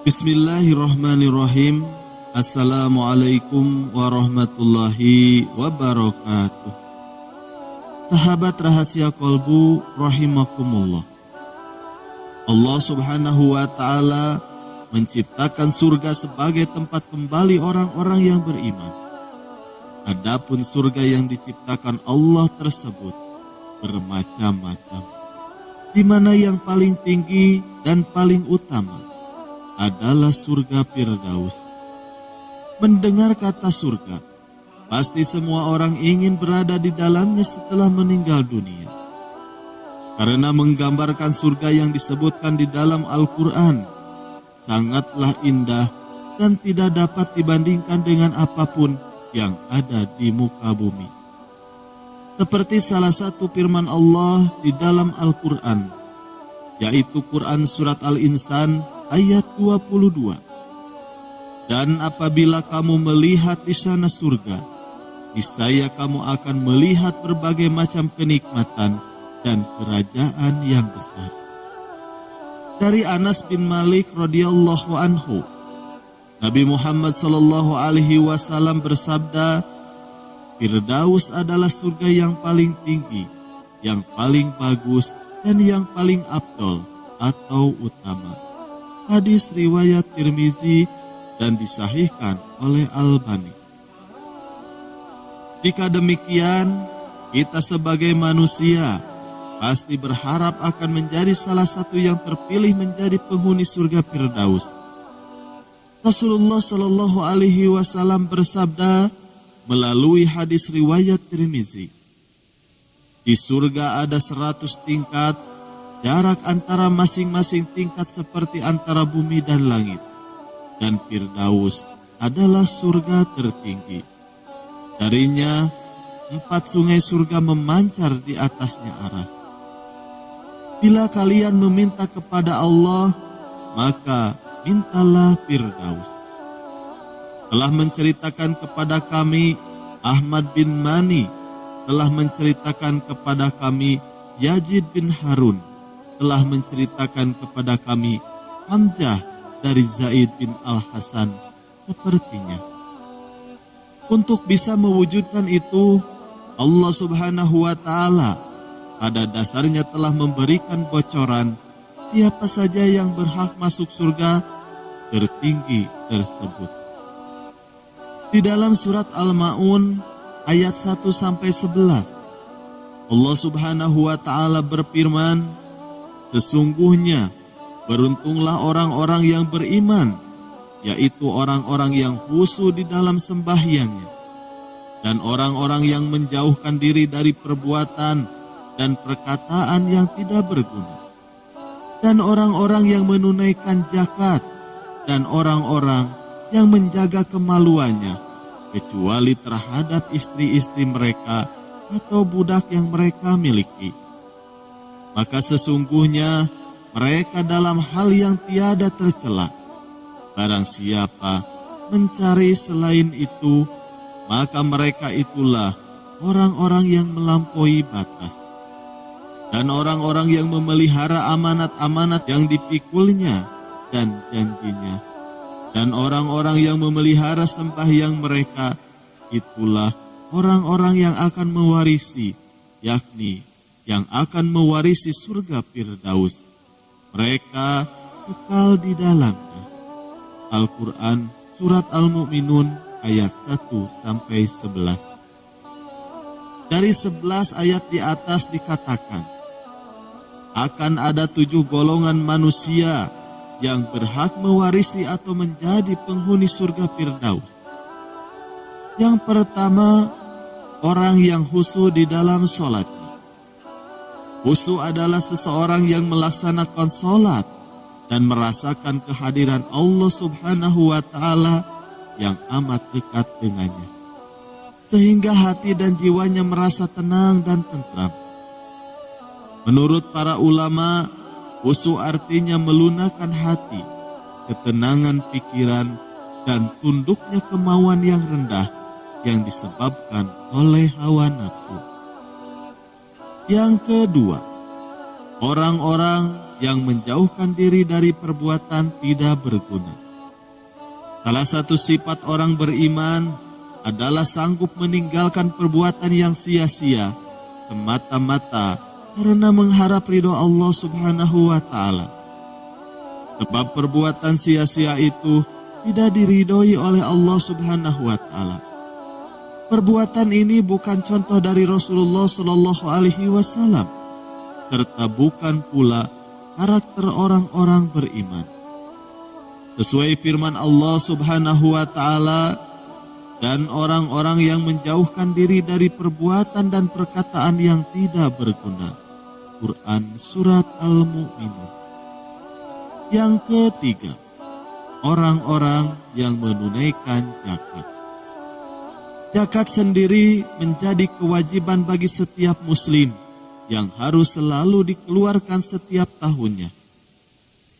Bismillahirrahmanirrahim. Assalamualaikum warahmatullahi wabarakatuh. Sahabat rahasia kolbu rahimakumullah. Allah subhanahu wa ta'ala menciptakan surga sebagai tempat kembali orang-orang yang beriman. Adapun surga yang diciptakan Allah tersebut bermacam-macam, di mana yang paling tinggi dan paling utama adalah surga Firdaus. Mendengar kata surga, pasti semua orang ingin berada di dalamnya setelah meninggal dunia. Karena menggambarkan surga yang disebutkan di dalam Al-Quran sangatlah indah dan tidak dapat dibandingkan dengan apapun yang ada di muka bumi. Seperti salah satu firman Allah di dalam Al-Quran, yaitu Quran Surat Al-Insan ayat 22. Dan apabila kamu melihat di sana surga, niscaya kamu akan melihat berbagai macam kenikmatan dan kerajaan yang besar. Dari Anas bin Malik radhiyallahu anhu, Nabi Muhammad sallallahu alaihi wasallam bersabda, Firdaus adalah surga yang paling tinggi, yang paling bagus, dan yang paling afdol atau utama. Hadis riwayat Tirmizi dan disahihkan oleh Albani. Jika demikian, kita sebagai manusia pasti berharap akan menjadi salah satu yang terpilih menjadi penghuni surga Firdaus. Rasulullah Shallallahu Alaihi Wasallam bersabda melalui hadis riwayat Tirmizi, di surga ada 100 tingkat, jarak antara masing-masing tingkat seperti antara bumi dan langit. Dan Firdaus adalah surga tertinggi. Darinya 4 sungai surga memancar di atasnya aras. Bila kalian meminta kepada Allah, maka mintalah Firdaus. Telah menceritakan kepada kami Ahmad bin Mani, telah menceritakan kepada kami Yazid bin Harun, telah menceritakan kepada kami Hamzah dari Zaid bin Al-Hasan sepertinya. Untuk bisa mewujudkan itu, Allah subhanahu wa ta'ala pada dasarnya telah memberikan bocoran siapa saja yang berhak masuk surga tertinggi tersebut. Di dalam surat Al-Ma'un ayat 1-11, Allah subhanahu wa ta'ala berfirman, sesungguhnya beruntunglah orang-orang yang beriman, yaitu orang-orang yang khusyuk di dalam sembahyangnya, dan orang-orang yang menjauhkan diri dari perbuatan dan perkataan yang tidak berguna, dan orang-orang yang menunaikan zakat, dan orang-orang yang menjaga kemaluannya, kecuali terhadap istri-istri mereka atau budak yang mereka miliki. Maka sesungguhnya mereka dalam hal yang tiada tercela. Barang siapa mencari selain itu, maka mereka itulah orang-orang yang melampaui batas. Dan orang-orang yang memelihara amanat-amanat yang dipikulnya dan janjinya. Dan orang-orang yang memelihara sembahyang mereka, itulah orang-orang yang akan mewarisi, yakni yang akan mewarisi surga Firdaus. Mereka kekal di dalamnya. Al-Quran Surat Al-Mu'minun ayat 1-11. Dari 11 ayat di atas dikatakan, akan ada 7 golongan manusia yang berhak mewarisi atau menjadi penghuni surga Firdaus. Yang pertama, orang yang khusyuk di dalam sholatnya. Khusyuk adalah seseorang yang melaksanakan sholat dan merasakan kehadiran Allah subhanahu wa ta'ala yang amat dekat dengannya, sehingga hati dan jiwanya merasa tenang dan tentram. Menurut para ulama, khusyuk artinya melunakkan hati, ketenangan pikiran, dan tunduknya kemauan yang rendah yang disebabkan oleh hawa nafsu. Yang kedua, orang-orang yang menjauhkan diri dari perbuatan tidak berguna. Salah satu sifat orang beriman adalah sanggup meninggalkan perbuatan yang sia-sia semata-mata karena mengharap ridho Allah Subhanahu wa Ta'ala. Sebab perbuatan sia-sia itu tidak diridhoi oleh Allah Subhanahu wa Ta'ala. Perbuatan ini bukan contoh dari Rasulullah Shallallahu Alaihi Wasallam, serta bukan pula karakter orang-orang beriman. Sesuai firman Allah Subhanahu wa Ta'ala, dan orang-orang yang menjauhkan diri dari perbuatan dan perkataan yang tidak berguna. Quran Surat Al-Mu'minun. Yang ketiga, orang-orang yang menunaikan zakat. Zakat sendiri menjadi kewajiban bagi setiap muslim yang harus selalu dikeluarkan setiap tahunnya.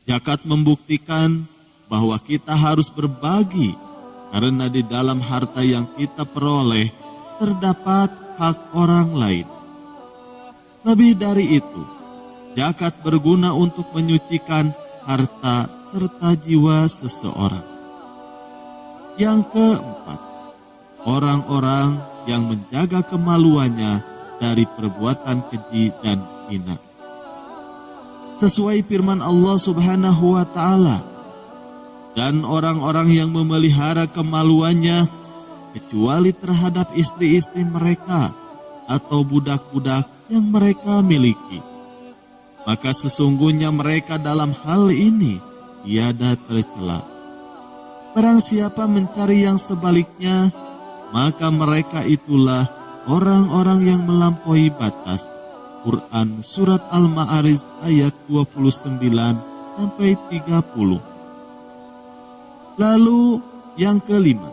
Zakat membuktikan bahwa kita harus berbagi karena di dalam harta yang kita peroleh terdapat hak orang lain. Lebih dari itu, zakat berguna untuk menyucikan harta serta jiwa seseorang. Yang keempat, orang-orang yang menjaga kemaluannya dari perbuatan keji dan hina. Sesuai firman Allah Subhanahu wa Ta'ala, dan orang-orang yang memelihara kemaluannya kecuali terhadap istri-istri mereka atau budak-budak yang mereka miliki, maka sesungguhnya mereka dalam hal ini tiada tercela. Barang siapa mencari yang sebaliknya, maka mereka itulah orang-orang yang melampaui batas. Quran Surat Al-Ma'arij ayat 29-30. Lalu yang kelima,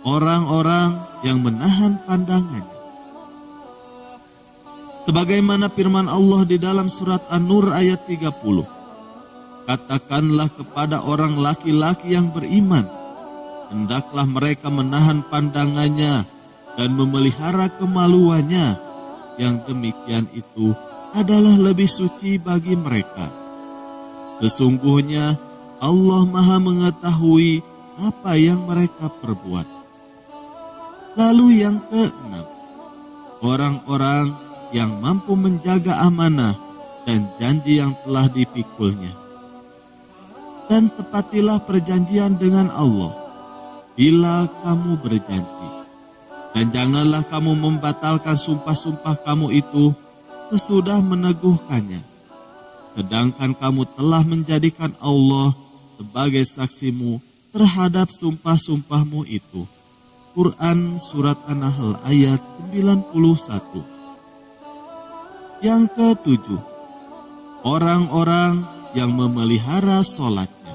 orang-orang yang menahan pandangannya. Sebagaimana firman Allah di dalam surat An-Nur ayat 30. Katakanlah kepada orang laki-laki yang beriman, hendaklah mereka menahan pandangannya dan memelihara kemaluannya. Yang demikian itu adalah lebih suci bagi mereka. Sesungguhnya Allah Maha mengetahui apa yang mereka perbuat. Lalu yang keenam, orang-orang yang mampu menjaga amanah dan janji yang telah dipikulnya. Dan tepatilah perjanjian dengan Allah bila kamu berjanji. Dan janganlah kamu membatalkan sumpah-sumpah kamu itu sesudah meneguhkannya, sedangkan kamu telah menjadikan Allah sebagai saksimu terhadap sumpah-sumpahmu itu. Quran Surat An-Nahl ayat 91. Yang ketujuh, orang-orang yang memelihara sholatnya.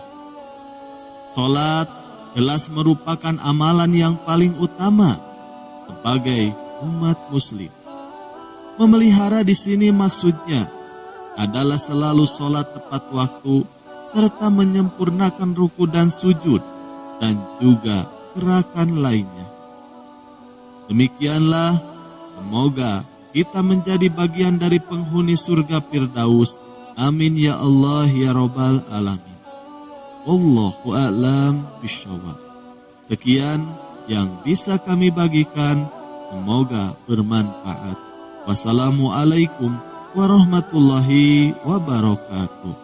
Sholat jelas merupakan amalan yang paling utama sebagai umat muslim. Memelihara di sini maksudnya adalah selalu sholat tepat waktu serta menyempurnakan ruku dan sujud dan juga gerakan lainnya. Demikianlah, semoga kita menjadi bagian dari penghuni surga Firdaus. Amin ya Allah ya Rabbal Alamin. Wallahu a'lam bishawab. Sekian yang bisa kami bagikan, semoga bermanfaat. Wassalamualaikum warahmatullahi wabarakatuh.